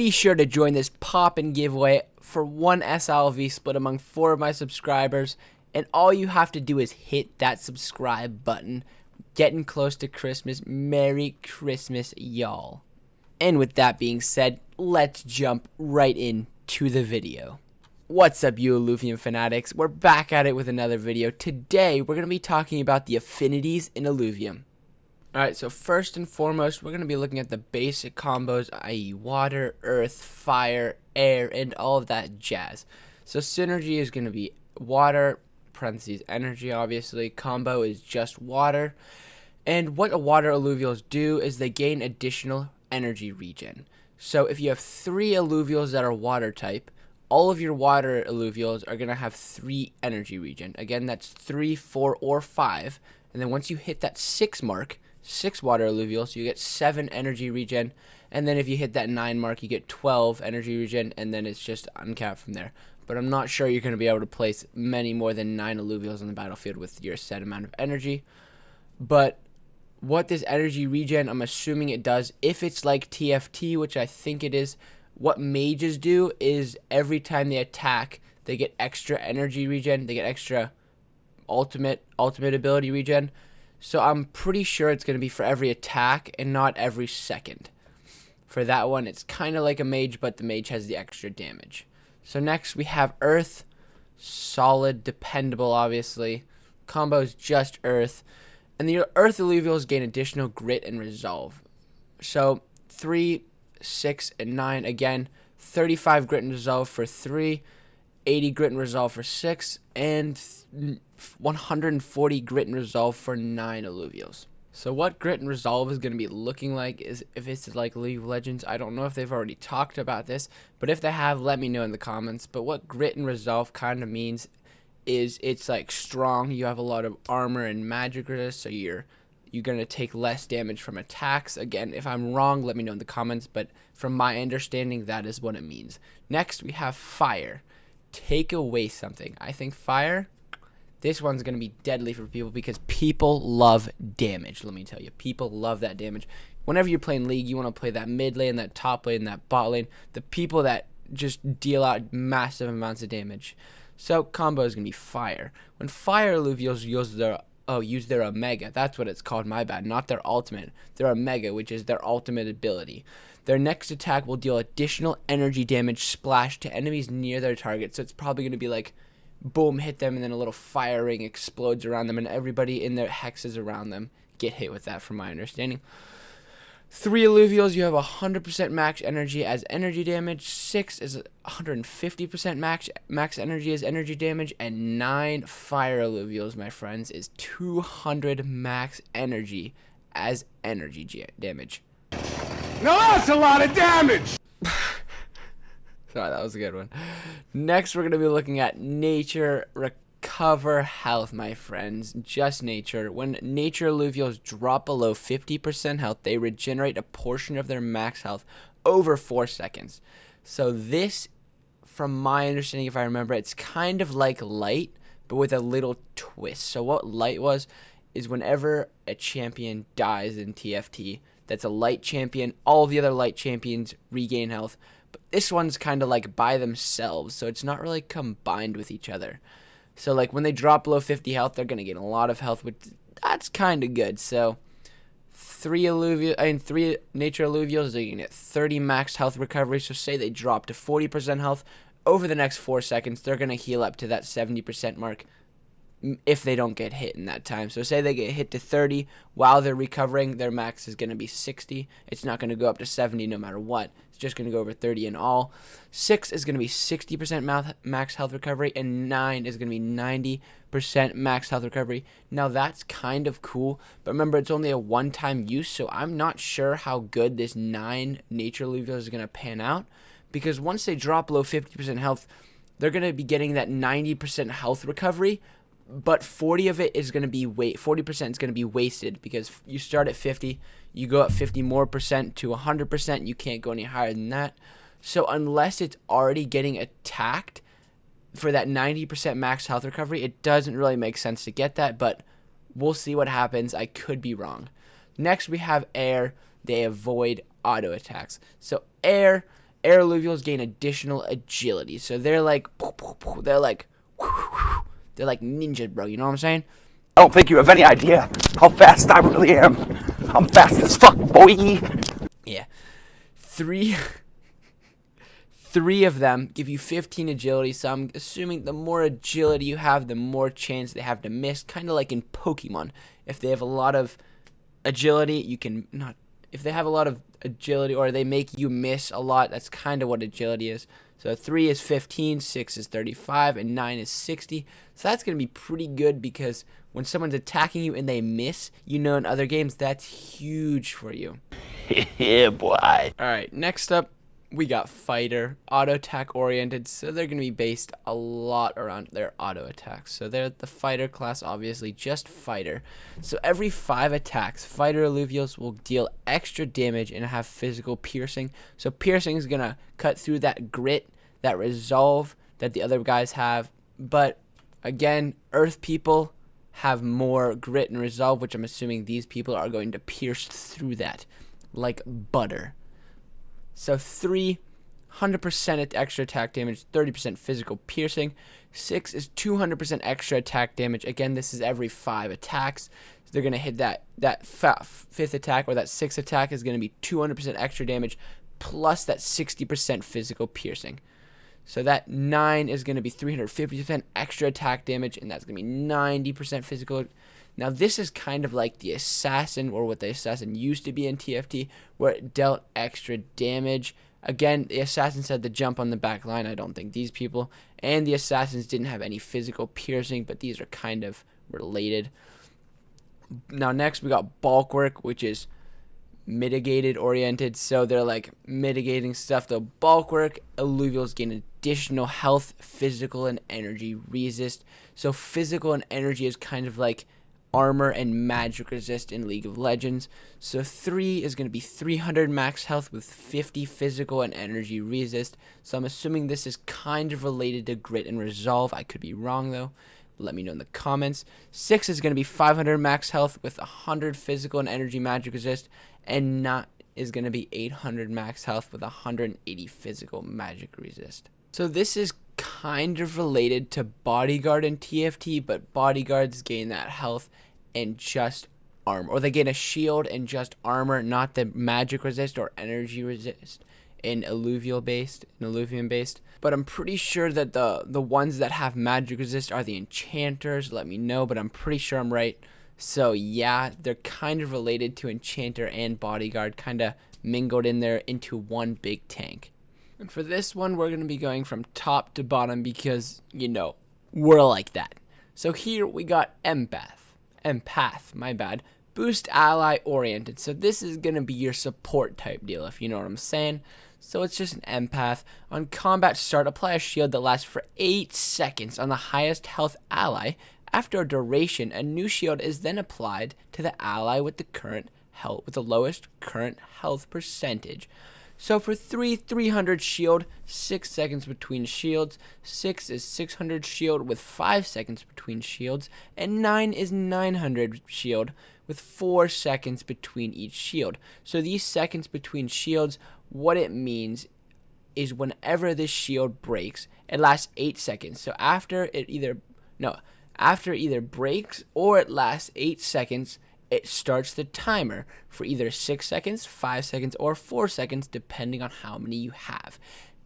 be sure to join this pop-in giveaway for one SLV split among 4 of my subscribers. And all you have to do is hit that subscribe button. Getting close to Christmas. Merry Christmas, y'all. And with that being said, let's jump right into the video. What's up, you Illuvium fanatics? We're back at it with another video. Today, we're going to be talking about the affinities in Illuvium. Alright, so first and foremost, we're going to be looking at the basic combos, i.e. water, earth, fire, air, and all of that jazz. So synergy is going to be water, parentheses, energy, obviously. Combo is just water. And what water alluvials do is they gain additional energy regen. So if you have 3 alluvials that are water type, all of your water alluvials are going to have 3 energy regen. Again, that's 3, 4, or 5. And then once you hit that 6 mark, 6 water alluvials, you get 7 energy regen. And then if you hit that 9 mark, you get 12 energy regen. And then it's just uncapped from there. But I'm not sure you're going to be able to place many more than 9 alluvials on the battlefield with your set amount of energy. But what this energy regen, I'm assuming it does, if it's like TFT, which I think it is, what mages do is every time they attack, they get extra energy regen, they get extra ultimate ability regen. So I'm pretty sure it's going to be for every attack and not every second. For that one, it's kind of like a mage, but the mage has the extra damage. So next we have earth, solid, dependable, obviously. Combo is just earth. And the earth alluvials gain additional grit and resolve. So 3, 6, and 9, again, 35 grit and resolve for 3, 80 grit and resolve for 6, and 140 grit and resolve for 9 alluvials. So what grit and resolve is going to be looking like is if it's like League of Legends. I don't know if they've already talked about this, but if they have, let me know in the comments. But what grit and resolve kind of means is it's like strong. You have a lot of armor and magic resist, so you're going to take less damage from attacks. Again, if I'm wrong, let me know in the comments, but from my understanding, that is what it means. Next, we have fire. Take away something. I think fire, this one's going to be deadly for people because people love damage, let me tell you. People love that damage. Whenever you're playing League, you want to play that mid lane, that top lane, that bot lane, the people that just deal out massive amounts of damage. So combo is going to be fire. When fire alluvials use their omega, that's what it's called, my bad, not their ultimate. Their omega, which is their ultimate ability. Their next attack will deal additional energy damage splash to enemies near their target. So it's probably going to be like, boom, hit them, and then a little fire ring explodes around them, and everybody in their hexes around them get hit with that, from my understanding. 3 alluvials, you have 100% max energy as energy damage. 6 is 150% max energy as energy damage. And 9 fire alluvials, my friends, is 200 max energy as energy damage. Now that's a lot of damage! Sorry, that was a good one. Next, we're going to be looking at nature recover health, my friends. Just nature. When nature alluvials drop below 50% health, they regenerate a portion of their max health over 4 seconds. So this, from my understanding, if I remember, it's kind of like light, but with a little twist. So what light was is whenever a champion dies in TFT, that's a light champion, all the other light champions regain health. But this one's kind of like by themselves, so it's not really combined with each other. So like when they drop below 50 health, they're going to get a lot of health, which that's kind of good. So 3 nature alluvials, they can get 30 max health recovery. So say they drop to 40% health, over the next 4 seconds, they're going to heal up to that 70% mark if they don't get hit in that time. So say they get hit to 30 while they're recovering, their max is going to be 60. It's not going to go up to 70 no matter what. It's just going to go over 30 in all. 6 is going to be 60% max health recovery, and 9 is going to be 90% max health recovery. Now that's kind of cool, but remember it's only a one-time use, so I'm not sure how good this 9 nature alluvials is going to pan out, because once they drop below 50% health, they're going to be getting that 90% health recovery, but 40 of it is going to be 40% is going to be wasted, because you start at 50, you go up 50 more percent to 100%, you can't go any higher than that. So unless it's already getting attacked for that 90% max health recovery, it doesn't really make sense to get that, but we'll see what happens. I could be wrong. Next we have air. They avoid auto attacks. So air Air Illuvials gain additional agility. So they're like ninjas, bro. You know what I'm saying? I don't think you have any idea how fast I really am. I'm fast as fuck, boy. Yeah. Three of them give you 15 agility, so I'm assuming the more agility you have, the more chance they have to miss, kind of like in Pokemon. If they have a lot of agility, you can not. If they have a lot of agility or they make you miss a lot, that's kind of what agility is. So 3 is 15, 6 is 35, and 9 is 60. So that's going to be pretty good because when someone's attacking you and they miss, you know in other games, that's huge for you. Yeah, boy. Alright, next up, we got Fighter, auto attack oriented, so they're going to be based a lot around their auto attacks. So they're the Fighter class, obviously, just Fighter. So every 5 attacks, Fighter Illuvials will deal extra damage and have physical piercing. So piercing is going to cut through that grit, that resolve that the other guys have. But again, Earth people have more grit and resolve, which I'm assuming these people are going to pierce through that like butter. So 3, 100% extra attack damage, 30% physical piercing. 6 is 200% extra attack damage. Again, this is every 5 attacks. So they're going to hit that 5th attack, or that 6th attack is going to be 200% extra damage plus that 60% physical piercing. So that 9 is going to be 350% extra attack damage, and that's going to be 90% physical. Now, this is kind of like the Assassin, or what the Assassin used to be in TFT, where it dealt extra damage. Again, the Assassin said to jump on the back line. I don't think these people. And the Assassins didn't have any physical piercing, but these are kind of related. Now, next we got Bulkwork, which is mitigated oriented. So they're like mitigating stuff. The Bulkwork Illuvials gain additional health, physical, and energy resist. So physical and energy is kind of like armor and magic resist in League of Legends. So 3 is going to be 300 max health with 50 physical and energy resist. So I'm assuming this is kind of related to grit and resolve. I could be wrong though. Let me know in the comments. 6 is going to be 500 max health with 100 physical and energy magic resist, and not is going to be 800 max health with 180 physical magic resist. So this is kind of related to Bodyguard in TFT, but Bodyguards gain that health and just armor, or they gain a shield and just armor, not the magic resist or energy resist in Illuvium based. But I'm pretty sure that the ones that have magic resist are the enchanters. Let me know, but I'm pretty sure I'm right. So yeah, they're kind of related to enchanter and bodyguard, kind of mingled in there into one big tank. And for this one, we're going to be going from top to bottom because, you know, we're like that. So here we got Empath, my bad. Boost ally oriented. So this is going to be your support type deal, if you know what I'm saying. So it's just an Empath. On combat start, apply a shield that lasts for 8 seconds on the highest health ally. After a duration, a new shield is then applied to the ally with the lowest current health percentage. So for 300 shield, 6 seconds between shields. 6 is 600 shield with 5 seconds between shields. And 9 is 900 shield with 4 seconds between each shield. So these seconds between shields, what it means is whenever this shield breaks, it lasts 8 seconds. So after it either breaks or it lasts 8 seconds, it starts the timer for either 6 seconds, 5 seconds, or 4 seconds, depending on how many you have.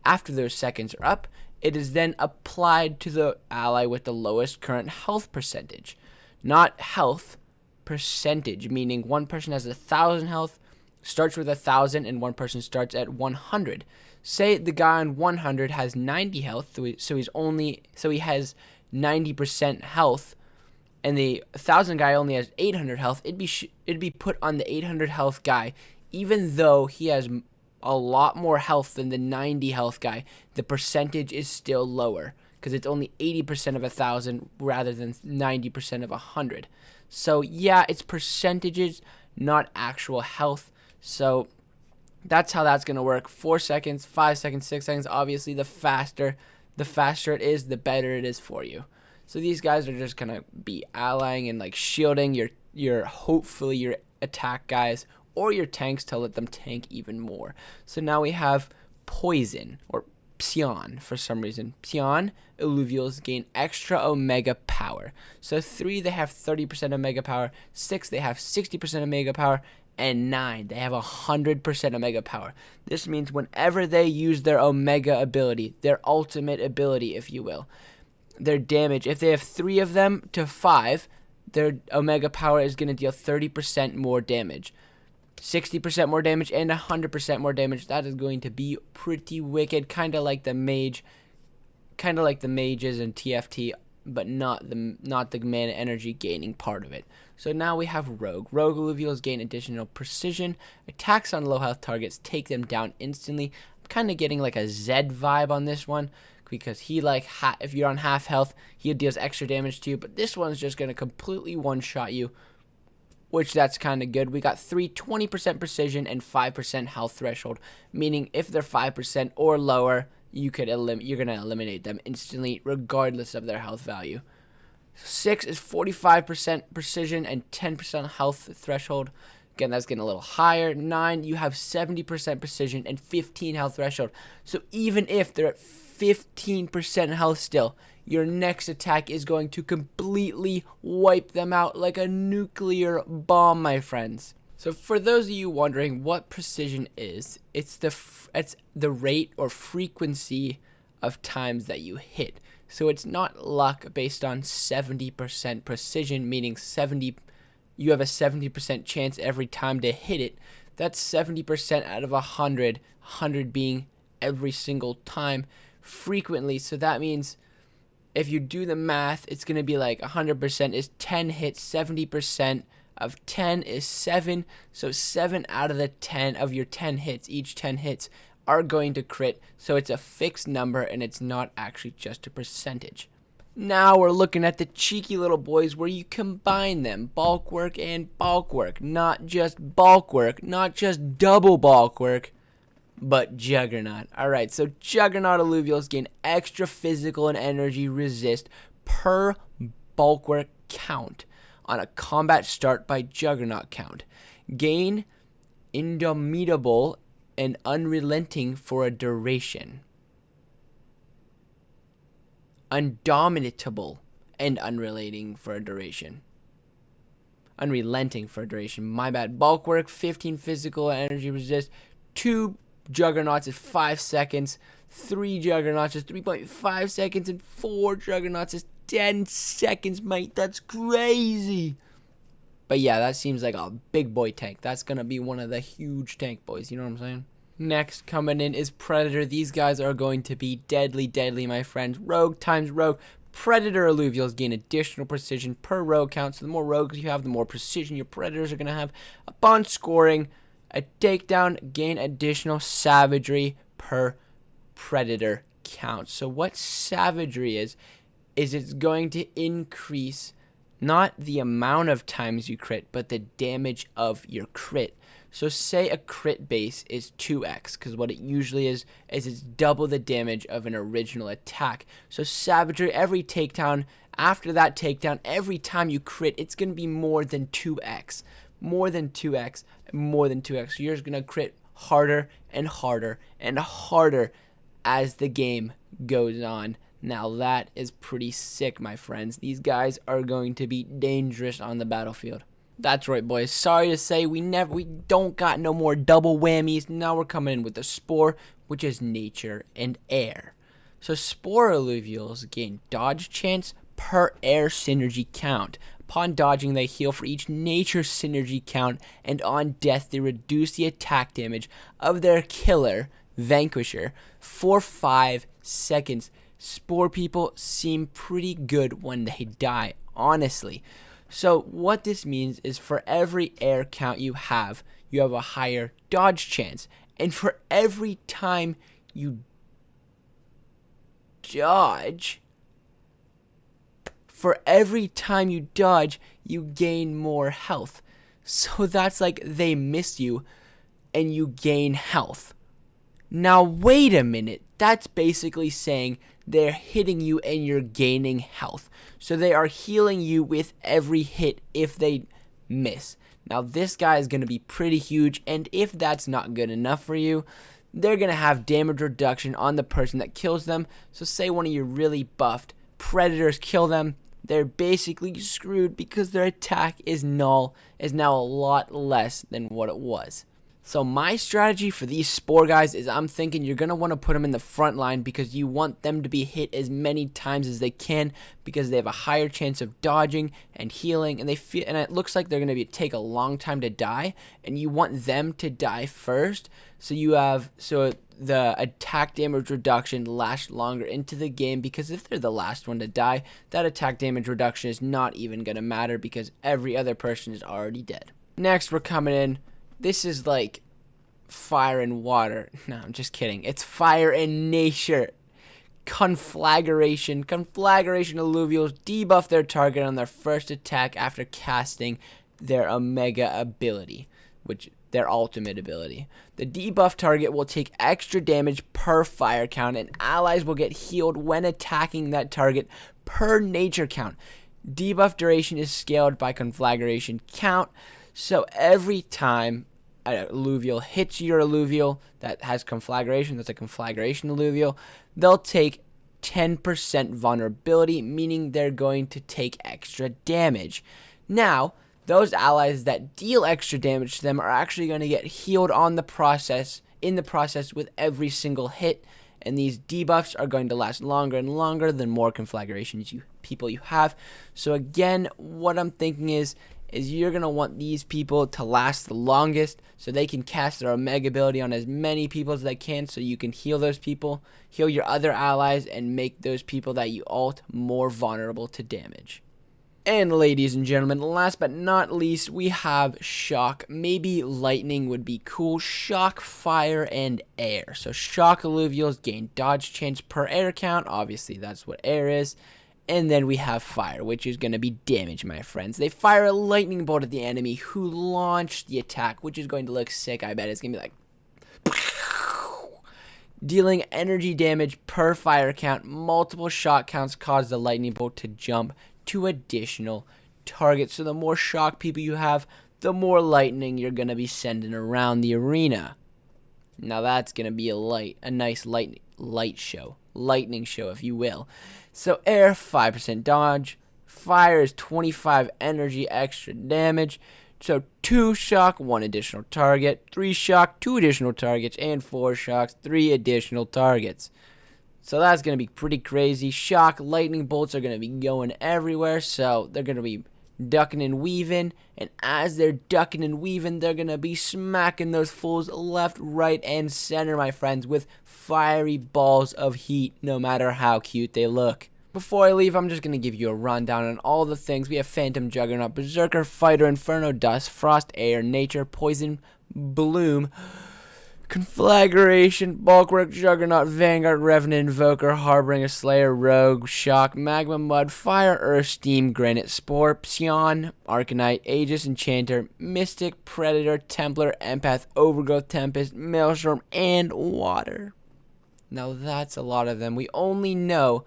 After those seconds are up, it is then applied to the ally with the lowest current health percentage. Not health, percentage, meaning one person has 1,000 health, starts with 1,000, and one person starts at 100. Say the guy on 100 has 90 health, so he has 90% health, and the 1,000 guy only has 800 health. It'd be put on the 800 health guy, even though he has a lot more health than the 90 health guy. The percentage is still lower because it's only 80% of 1,000 rather than 90% of 100. So yeah, it's percentages, not actual health. So that's how that's gonna work. 4 seconds, 5 seconds, 6 seconds. Obviously, the faster it is, the better it is for you. So these guys are just gonna be allying and like shielding hopefully your attack guys or your tanks to let them tank even more. So now we have poison, or psion for some reason. Psion Illuvials gain extra omega power. So 3, they have 30% omega power. 6, they have 60% omega power. And 9, they have 100% omega power. This means whenever they use their omega ability, their ultimate ability, if you will, their damage, if they have 3 of them to 5, their omega power is going to deal 30% more damage. 60% more damage and 100% more damage. That is going to be pretty wicked, kind of like the mages in TFT, but not the mana energy gaining part of it. So now we have Rogue. Rogue Illuvials gain additional precision. Attacks on low health targets take them down instantly. I'm kind of getting like a Zed vibe on this one, because he if you're on half health, he deals extra damage to you, but this one's just going to completely one-shot you, which that's kind of good. We got 20% precision and 5% health threshold, meaning if they're 5% or lower, you're going to eliminate them instantly regardless of their health value. 6 is 45% precision and 10% health threshold. Again, that's getting a little higher. 9, you have 70% precision and 15 health threshold. So even if they're at 15% health still, your next attack is going to completely wipe them out like a nuclear bomb, my friends. So for those of you wondering what precision is, it's the rate or frequency of times that you hit. So it's not luck based on 70% precision, meaning you have a 70% chance every time to hit it. That's 70% out of 100, 100 being every single time frequently. So that means if you do the math, it's going to be like 100% is 10 hits, 70% of 10 is 7. So 7 out of the 10 of your 10 hits, each 10 hits, are going to crit. So it's a fixed number and it's not actually just a percentage. Now we're looking at the cheeky little boys where you combine them, bulk work and bulk work. Not just bulk work, not just double bulk work, but Juggernaut. Alright, so Juggernaut Illuvials gain extra physical and energy resist per bulk work count on a combat start by Juggernaut count. Gain indomitable and unrelenting for a duration. Undominatable and unrelenting for a duration. Unrelenting for a duration. My bad. Bulk work, 15 physical energy resist. 2 Juggernauts is 5 seconds. 3 Juggernauts is 3.5 seconds. And 4 Juggernauts is 10 seconds, mate. That's crazy. But yeah, that seems like a big boy tank. That's going to be one of the huge tank boys. You know what I'm saying? Next coming in is Predator. These guys are going to be deadly, deadly, my friends. Rogue times Rogue. Predator Illuvials gain additional precision per rogue count. So the more rogues you have, the more precision your Predators are going to have. Upon scoring a takedown, gain additional savagery per Predator count. So what savagery is it's going to increase not the amount of times you crit, but the damage of your crit. So say a crit base is 2x, because what it usually is it's double the damage of an original attack. So savagery, every takedown, after that takedown, every time you crit, it's going to be more than 2x. More than 2x, more than 2x. So you're just going to crit harder and harder and harder as the game goes on. Now that is pretty sick, my friends. These guys are going to be dangerous on the battlefield. That's right, boys. Sorry to say, we don't got no more double whammies. Now we're coming in with the Spore, which is nature and air. So Spore Illuvials gain dodge chance per air synergy count. Upon dodging, they heal for each nature synergy count, and on death, they reduce the attack damage of their killer, Vanquisher, for 5 seconds. Spore people seem pretty good when they die, honestly. So what this means is for every air count you have a higher dodge chance. And for every time you dodge, you gain more health. So that's like they miss you and you gain health. Now wait a minute. That's basically saying they're hitting you and you're gaining health. So they are healing you with every hit if they miss. Now this guy is going to be pretty huge, and if that's not good enough for you, they're going to have damage reduction on the person that kills them. So say one of your really buffed predators kill them, they're basically screwed because their attack is now a lot less than what it was. So my strategy for these spore guys is I'm thinking you're going to want to put them in the front line because you want them to be hit as many times as they can because they have a higher chance of dodging and healing, and it looks like they're going to take a long time to die, and you want them to die first so the attack damage reduction lasts longer into the game, because if they're the last one to die, that attack damage reduction is not even going to matter because every other person is already dead. Next, we're coming in. This is like fire and water. No, I'm just kidding. It's fire and nature. Conflagration. Conflagration Illuvials debuff their target on their first attack after casting their Omega ability, which their ultimate ability. The debuff target will take extra damage per fire count, and allies will get healed when attacking that target per nature count. Debuff duration is scaled by conflagration count. So every time an Illuvial hits your Illuvial that has conflagration, that's a conflagration Illuvial, they'll take 10% vulnerability, meaning they're going to take extra damage. Now, those allies that deal extra damage to them are actually going to get healed in the process with every single hit, and these debuffs are going to last longer and longer the more conflagrations people you have. So again, what I'm thinking is you're going to want these people to last the longest so they can cast their Omega ability on as many people as they can, so you can heal those people, heal your other allies, and make those people that you ult more vulnerable to damage. And ladies and gentlemen, last but not least, we have shock. Maybe lightning would be cool. Shock, fire, and air. So shock Illuvials gain dodge chance per air count. Obviously, that's what air is. And then we have fire, which is going to be damage, my friends. They fire a lightning bolt at the enemy who launched the attack, which is going to look sick. I bet it's going to be like dealing energy damage per fire count. Multiple shot counts cause the lightning bolt to jump to additional targets. So the more shock people you have, the more lightning you're going to be sending around the arena. Now that's going to be a nice lightning show, if you will. So air, 5% dodge. Fire is 25 energy extra damage. So 2 shock, 1 additional target. 3 shock, 2 additional targets. And 4 shocks, 3 additional targets. So that's going to be pretty crazy. Shock, lightning bolts are going to be going everywhere. So they're going to be ducking and weaving. And as they're ducking and weaving, they're going to be smacking those fools left, right, and center, my friends, with fiery balls of heat, no matter how cute they look. Before I leave, I'm just going to give you a rundown on all the things. We have Phantom, Juggernaut, Berserker, Fighter, Inferno, Dust, Frost, Air, Nature, Poison, Bloom, Conflagration, Bulwark, Juggernaut, Vanguard, Revenant, Invoker, Harbinger, Slayer, Rogue, Shock, Magma, Mud, Fire, Earth, Steam, Granite, Spore, Psion, Arcanite, Aegis, Enchanter, Mystic, Predator, Templar, Empath, Overgrowth, Tempest, Maelstrom, and Water. Now that's a lot of them. We only know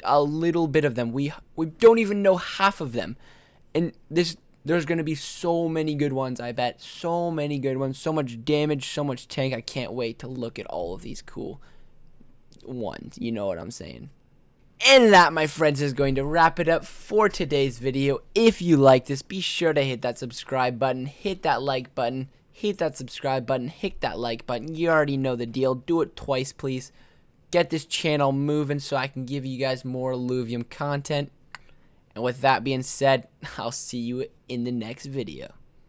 a little bit of them. We don't even know half of them. And there's going to be so many good ones, I bet. So many good ones. So much damage, so much tank. I can't wait to look at all of these cool ones. You know what I'm saying. And that, my friends, is going to wrap it up for today's video. If you like this, be sure to hit that subscribe button. Hit that like button. Hit that subscribe button. Hit that like button. You already know the deal. Do it twice, please. Get this channel moving so I can give you guys more Illuvium content. And with that being said, I'll see you in the next video.